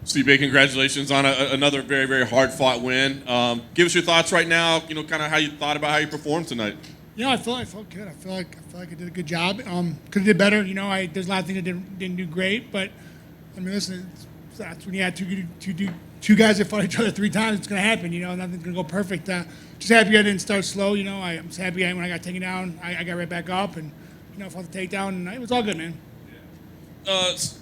Stipe, congratulations on another very, very hard-fought win. Give us your thoughts right now. Kind of how you thought about how you performed tonight. I felt good. I feel like I did a good job. Could have did better. There's a lot of things I didn't do great, but I mean, listen, that's when you had two guys that fought each other 3 times. It's gonna happen. Nothing's gonna go perfect. Just happy I didn't start slow. I'm just happy when I got taken down, I got right back up and fought the takedown, and it was all good, man.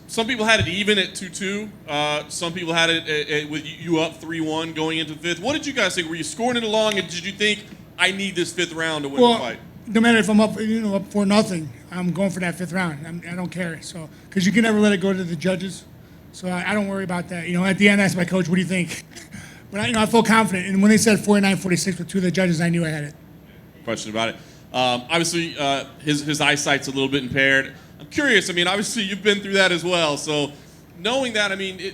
Some people had it even at 2-2. Some people had it with you up 3-1 going into the 5th. What did you guys think? Were you scoring it along, and did you think I need this 5th round to win the fight? No matter if I'm up, up 4-0, I'm going for that 5th round. I don't care. So because you can never let it go to the judges. So I don't worry about that. At the end, I asked my coach, "What do you think?" But I felt confident. And when they said 49-46 with 2 of the judges, I knew I had it. Question about it. Obviously, his eyesight's a little bit impaired. I'm curious. Obviously, you've been through that as well. So, knowing that, do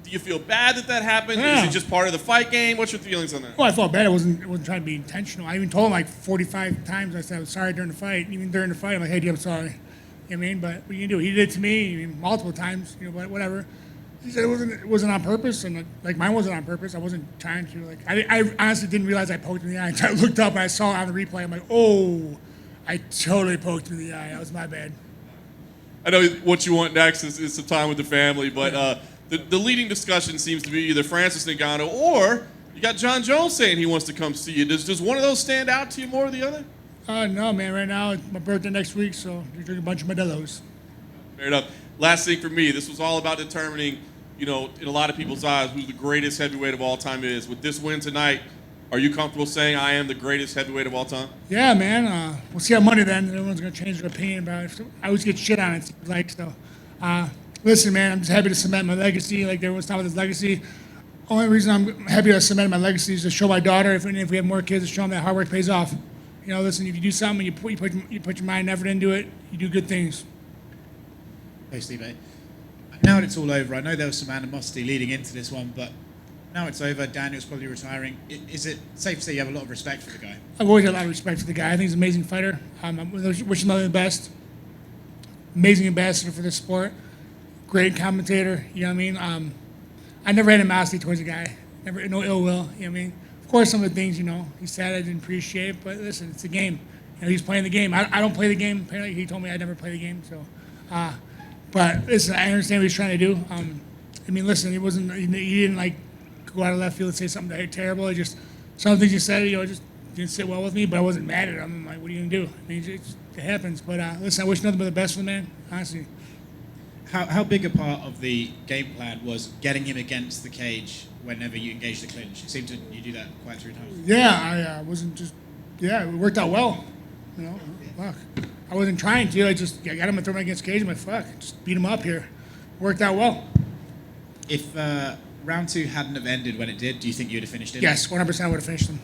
you feel bad that happened? Yeah. Is it just part of the fight game? What's your feelings on that? Well, I felt bad. It wasn't trying to be intentional. I even told him like 45 times. I said I was sorry during the fight. Even during the fight, I'm like, "Hey, dude, I'm sorry." But what you can do? He did it to me multiple times. But whatever. He said it wasn't on purpose, and like mine wasn't on purpose. I wasn't trying to. I honestly didn't realize I poked him in the eye until I looked up and I saw it on the replay. I'm like, "Oh, I totally poked him in the eye. That was my bad." I know what you want next is some time with the family, but the leading discussion seems to be either Francis Ngannou or you got John Jones saying he wants to come see you. Does one of those stand out to you more than the other? No, man. Right now, it's my birthday next week, so you're drinking a bunch of Modelo's. Fair enough. Last thing for me, this was all about determining, in a lot of people's eyes, who the greatest heavyweight of all time is. With this win tonight, are you comfortable saying I am the greatest heavyweight of all time? Yeah, man. We'll see on Monday then. Everyone's going to change their opinion about it. I always get shit on it, seems like. So, listen, man, I'm just happy to cement my legacy. Like everyone's talking about this legacy. Only reason I'm happy to cement my legacy is to show my daughter, if we have more kids, to show them that hard work pays off. Listen, if you do something, you put your mind and effort into it, you do good things. Hey, Steve. Now it's all over. I know there was some animosity leading into this one, but now it's over. Daniel's probably retiring. Is it safe to say you have a lot of respect for the guy? I've always had a lot of respect for the guy. I think he's an amazing fighter. I wish him nothing the best. Amazing ambassador for this sport. Great commentator. I never had animosity towards the guy. Never, no ill will. Of course, some of the things he said I didn't appreciate, but listen, it's a game. He's playing the game. I don't play the game. Apparently, he told me I'd never play the game. So, but listen, I understand what he's trying to do. Listen, he didn't go out of left field and say something terrible. Some of the things he said, just didn't sit well with me. But I wasn't mad at him. I'm like, what are you gonna do? It happens. But listen, I wish nothing but the best for the man. Honestly. How big a part of the game plan was getting him against the cage whenever you engage the clinch? It seemed you do that quite a few times. Yeah, I wasn't just. Yeah, it worked out well. Fuck. I wasn't trying to. I got him and threw him against the cage. I'm like, fuck, just beat him up here. Worked out well. If round 2 hadn't have ended when it did, do you think you'd have finished him? Yes, 100% I would have finished him.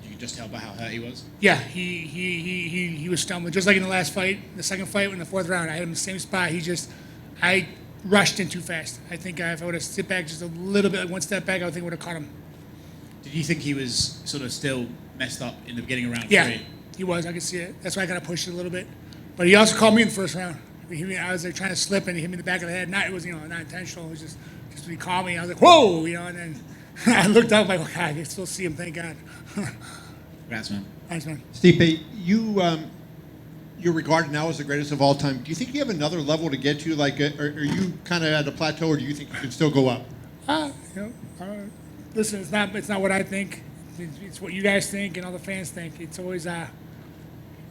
You could just tell by how hurt he was? Yeah, he was stumbling. Just like in the last fight, the second fight in the 4th round, I had him in the same spot. I rushed in too fast. I think if I would have sit back just a little bit, one step back, I think I would have caught him. Did you think he was sort of still messed up in the beginning of round 3? Yeah, he was. I could see it. That's why I kind of pushed it a little bit. But he also called me in the 1st round. I was trying to slip, and he hit me in the back of the head. It was not intentional. It was just when he called me, I was like, whoa, and then I looked up like, oh, God, I can still see him. Thank God. Congrats, man. Thanks, man. Stipe, you're regarded now as the greatest of all time. Do you think you have another level to get to? Are you kind of at a plateau, or do you think you can still go up? Listen, it's not what I think. It's what you guys think and all the fans think. It's always,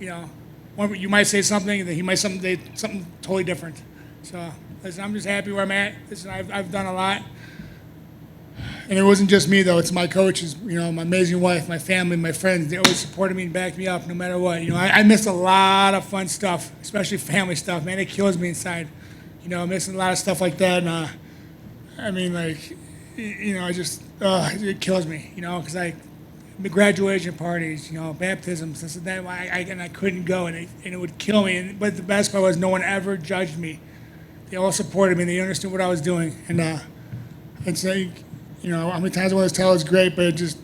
you might say something, and then he might say something totally different. So, listen, I'm just happy where I'm at. Listen, I've done a lot. And it wasn't just me, though. It's my coaches, my amazing wife, my family, my friends. They always supported me and backed me up no matter what. I missed a lot of fun stuff, especially family stuff. Man, it kills me inside. Missing a lot of stuff like that. And, it kills me, because the graduation parties, baptisms, this and that, and I couldn't go, and it would kill me. But the best part was no one ever judged me. They all supported me. They understood what I was doing. And it's like, how many times I want to tell it's great, but if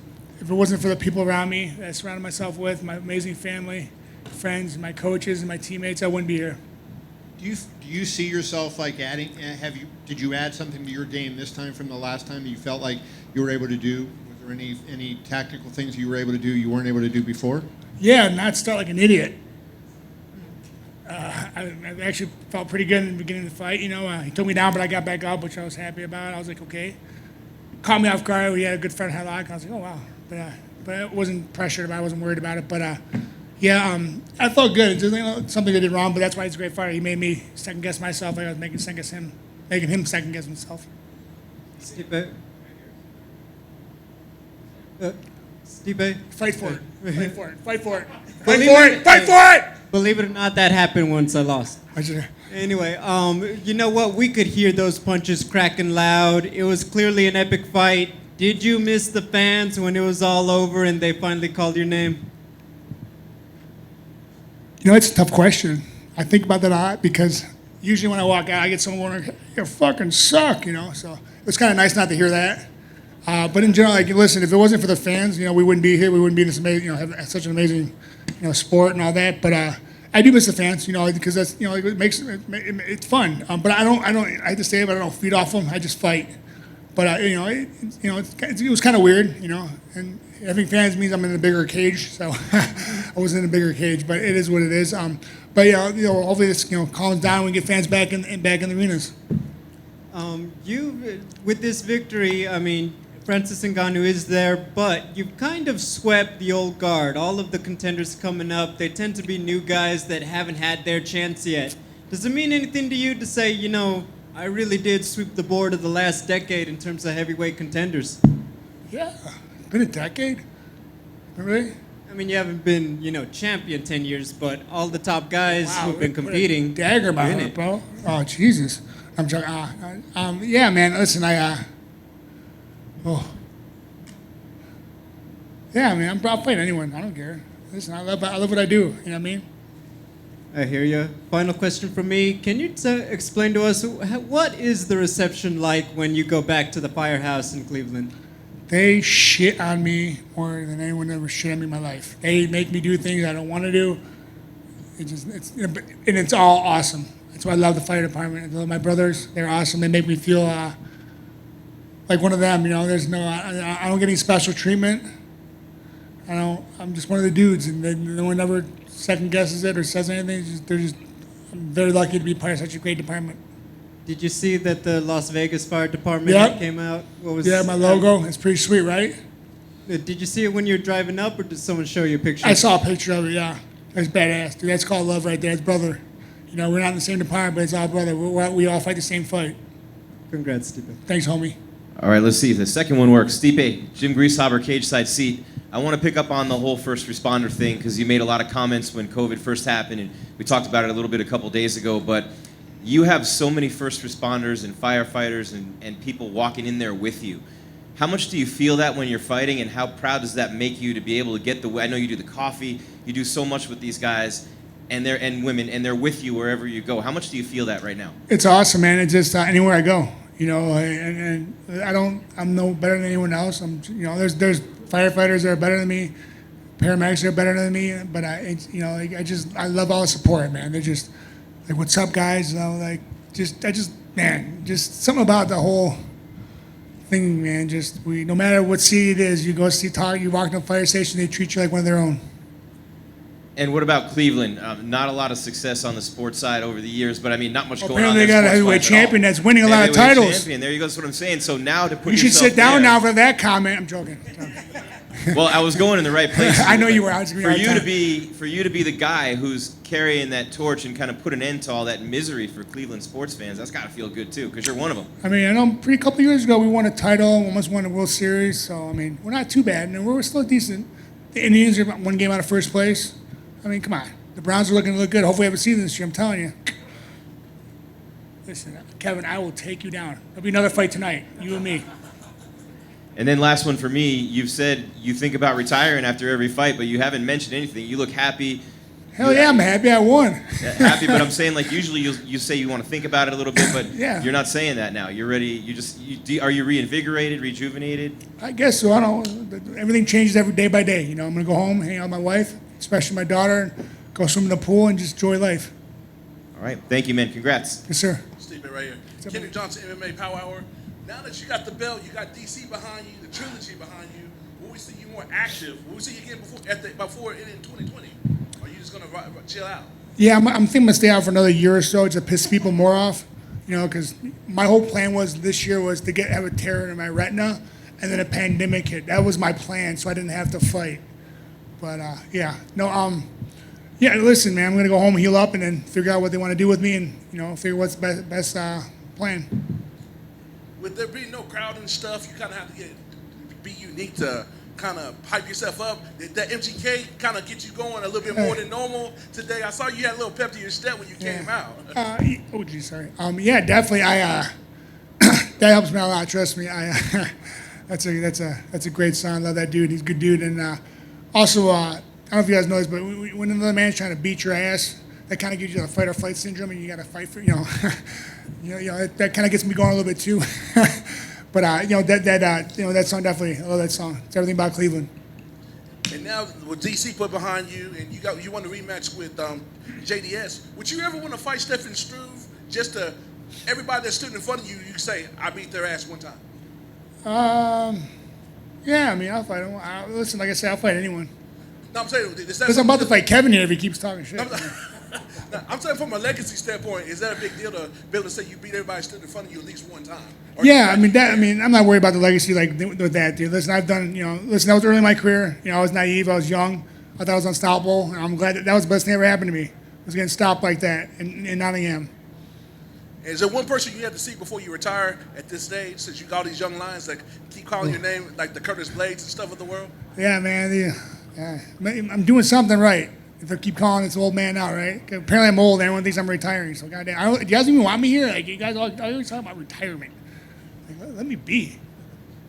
it wasn't for the people around me that I surrounded myself with, my amazing family, friends, my coaches, and my teammates, I wouldn't be here. Do Do you see yourself like adding? Did you add something to your game this time from the last time you felt like you were able to do? Was there any tactical things you were able to do you weren't able to do before? Yeah, not start like an idiot. I actually felt pretty good in the beginning of the fight. He took me down, but I got back up, which I was happy about. I was like, okay. Caught me off guard. We had a good front headlock. I was like, oh wow. But I wasn't pressured about it. I wasn't worried about it. But yeah, I felt good. It's just, something I did wrong, but that's why he's a great fighter. He made me second guess myself. I was making him second guess himself. Stipe. Stipe. Fight for it. Fight for it. Fight for it. Fight Believe for it- it. Fight for it. Believe it or not, that happened once I lost. I just- Anyway, you know what? We could hear those punches cracking loud. It was clearly an epic fight. Did you miss the fans when it was all over and they finally called your name? It's a tough question. I think about that a lot because usually when I walk out, I get someone going, "You fucking suck," So it's kind of nice not to hear that. But in general, like, listen, if it wasn't for the fans, we wouldn't be here. We wouldn't be in this amazing, have such an amazing, sport and all that. But I do miss the fans, because that's, it makes it's fun. But I hate to say it, but I don't feed off them. I just fight. But it was kind of weird, and having fans means I'm in a bigger cage. So I wasn't in a bigger cage, but it is what it is. But hopefully this calms down and we get fans back in the arenas. You with this victory, I mean, Francis Ngannou is there, but you've kind of swept the old guard. All of the contenders coming up, they tend to be new guys that haven't had their chance yet. Does it mean anything to you to say, I really did sweep the board of the last decade in terms of heavyweight contenders? Yeah, been a decade. Really? I mean, you haven't been, champion 10 years, but all the top guys Wow, who've been put a competing. dagger in my are in heart, it. bro. Oh, Jesus. I'm joking. Yeah, man. Listen, yeah, I mean, I'll fight anyone. I don't care. Listen, I love what I do. You know what I mean? I hear you. Final question from me. Can you explain to us what is the reception like when you go back to the Firehouse in Cleveland? They shit on me more than anyone ever shit on me in my life. They make me do things I don't want to do. It's all awesome. That's why I love the fire department. I love my brothers. They're awesome. They make me feel like one of them. There's I don't get any special treatment. I'm just one of the dudes, and no one ever second guesses it or says anything. I'm very lucky to be part of such a great department. Did you see that the Las Vegas Fire Department Yep. came out? What was Yeah, my logo. It's pretty sweet, right? Did you see it when you were driving up, or did someone show you a picture? I saw a picture of it, yeah. That's badass, dude. That's called love right there. It's brother. We're not in the same department, but it's all brother. We all fight the same fight. Congrats, Stipe. Thanks, homie. All right, let's see if the second one works. Stipe, Jim Greasehaber, cage side seat. I want to pick up on the whole first responder thing because you made a lot of comments when COVID first happened, and we talked about it a little bit a couple days ago, but you have so many first responders and firefighters and people walking in there with you. How much do you feel that when you're fighting, and how proud does that make you to be able to get I know you do the coffee, you do so much with these guys and women, and they're with you wherever you go. How much do you feel that right now? It's awesome, man. It's just anywhere I go, and I'm no better than anyone else. There's firefighters that are better than me, paramedics that are better than me, but I love all the support, man. They're just like, what's up, guys? Just something about the whole thing, man. No matter what city it is, you go you walk to a fire station, they treat you like one of their own. And what about Cleveland? Not a lot of success on the sports side over the years, but I mean, not much going on Apparently there. they got a sports-wise heavyweight at all. champion that's winning a They lot have of a heavyweight titles. Champion. There you go. That's what I'm saying. So now to put You should yourself sit down there- now for that comment. I'm joking. Well, I was going in the right place. I know you were. I was giving you a hard For you to be the guy who's carrying that torch and kind of put an end to all that misery for Cleveland sports fans, that's got to feel good too, because you're one of them. I mean, I know a couple years ago we won a title, we almost won a World Series, so I mean, we're not too bad, and we're still decent. The Indians are one game out of first place. I mean, come on. The Browns are looking to look good. Hopefully we have a season this year, I'm telling you. Listen, Kevin, I will take you down. There'll be another fight tonight, you and me. And then last one for me, you've said you think about retiring after every fight, but you haven't mentioned anything. You look happy. Hell yeah, I'm happy I won. Happy, but I'm saying, like, usually you say you want to think about it a little bit, but Yeah. you're not saying that now. You're ready. Are you reinvigorated, rejuvenated? I guess so. I don't know. Everything changes every day by day. I'm going to go home, hang out with my wife, especially my daughter, and go swim in the pool and just enjoy life. All right. Thank you, man. Congrats. Yes, sir. Stipe right here. up, Kenny man? Johnson, MMA Power Hour. Now that you got the belt, you got DC behind you, the trilogy behind you. Will we see you more active? Will we see you again before it in 2020? Or are you just gonna chill out? Yeah, I'm thinking I'm gonna stay out for another year or so to piss people more off. You know, because my whole plan was this year was to have a tear in my retina, and then a pandemic hit. That was my plan, so I didn't have to fight. But yeah, no, yeah. Listen, man, I'm gonna go home, heal up, and then figure out what they want to do with me, and figure what's best plan. With there being no crowd and stuff, you kind of have to be unique to kind of hype yourself up. Did that MGK kind of get you going a little bit more than normal today? I saw you had a little pep to your step when you came out. Oh, geez, sorry. Yeah, definitely. That helps me a lot. Trust me. That's a great song. Love that dude. He's a good dude. And also, I don't know if you guys know this, but when another man's trying to beat your ass, that kind of gives you the fight or flight syndrome, and you got to fight for that kind of gets me going a little bit too. But that song definitely. I love that song. It's everything about Cleveland. And now with DC put behind you, and you won the rematch with JDS. Would you ever want to fight Stefan Struve? Just to everybody that stood in front of you, you say, "I beat their ass one time." Yeah, I mean, I'll fight him. Listen, like I said, I'll fight anyone. No, I'm saying, is that Because I'm about to fight Kevin here if he keeps talking shit. I'm saying from a legacy standpoint, is that a big deal to be able to say you beat everybody that stood in front of you at least one time? Or Yeah, I mean, I'm not worried about the legacy with that, dude. Listen, I've done, that was early in my career. I was naive, I was young, I thought I was unstoppable, and I'm glad that was the best thing that ever happened to me. Was getting stopped like that in Nottingham. Is there one person you had to see before you retire at this stage, since you got all these young lions that keep calling your name, like the Curtis Blades and stuff of the world? Yeah, man. Yeah. I'm doing something right. If I keep calling this old man out, right? Apparently I'm old. Everyone thinks I'm retiring. So goddamn, do you guys even want me here? Like you guys always talk about retirement. Like, let me be.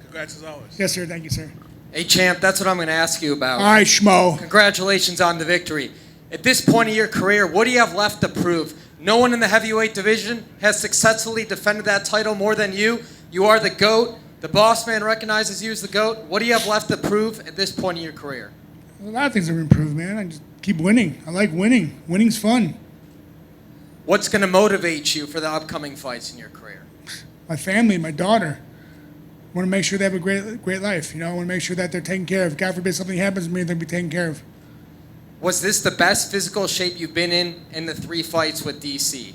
Congrats as always. Yes, sir. Thank you, sir. Hey, champ, that's what I'm going to ask you about. All right, schmo. Congratulations on the victory. At this point of your career, what do you have left to prove? No one in the heavyweight division has successfully defended that title more than you. You are the GOAT. The boss man recognizes you as the GOAT. What do you have left to prove at this point in your career? A lot of things have improved, man. I just keep winning. I like winning. Winning's fun. What's going to motivate you for the upcoming fights in your career? My family, my daughter. I want to make sure they have a great life. I want to make sure that they're taken care of. God forbid something happens to me, they'll be taken care of. Was this the best physical shape you've been in the 3 fights with DC?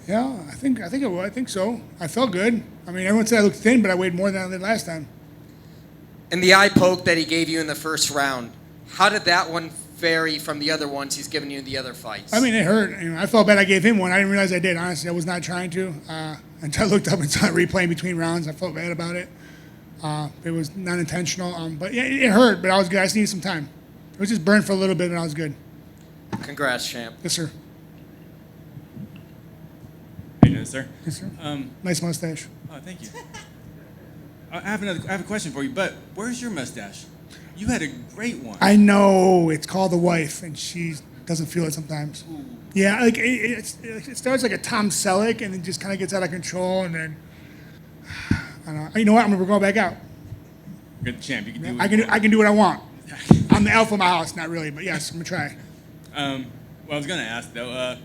Yeah, I think so. I felt good. I mean, everyone said I looked thin, but I weighed more than I did last time. And the eye poke that he gave you in the first round, how did that one vary from the other ones he's given you in the other fights? I mean, it hurt. I felt bad I gave him one. I didn't realize I did. Honestly, I was not trying to. Until I looked up and saw it replaying between rounds, I felt bad about it. It was not intentional. But yeah, it hurt, but I was good. I just needed some time. It was just burned for a little bit, and I was good. Congrats, champ. Yes, sir. How you doing, sir? Yes, sir. Nice mustache. Oh, thank you. I have a question for you, but where's your mustache? You had a great one. I know. It's called the wife, and she doesn't feel it sometimes. Ooh. Yeah, like it starts like a Tom Selleck, and it just kind of gets out of control, and then I don't know. You know what? We're going back out. You're the champ. You can do I can do what I want. I'm the alpha of my house, not really, but yes, I'm gonna try. Well, I was gonna ask though.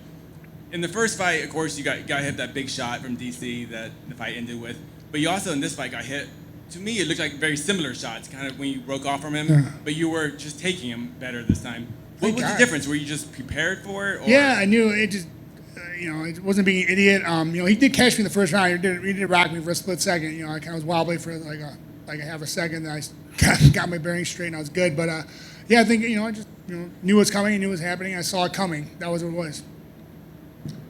In the first fight, of course, you got hit that big shot from DC that the fight ended with. But you also in this fight got hit. To me, it looked like very similar shots, kind of when you broke off from him. Yeah. But you were just taking him better this time. What was the God. difference? Were you just prepared for it? Or? Yeah, I knew it. Just it wasn't being an idiot. He did catch me in the first round. He did rock me for a split second. I kind of was wobbly for like a half a second. Then I got my bearings straight and I was good. But yeah, I think I just knew what was coming. I knew what was happening. I saw it coming. That was what it was.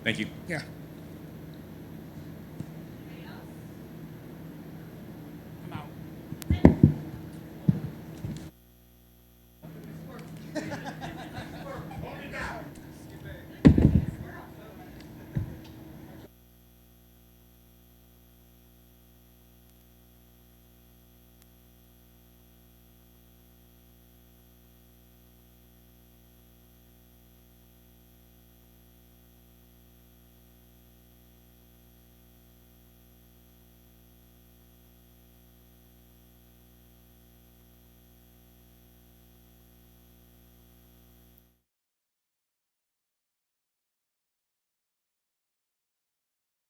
Thank you. Yeah.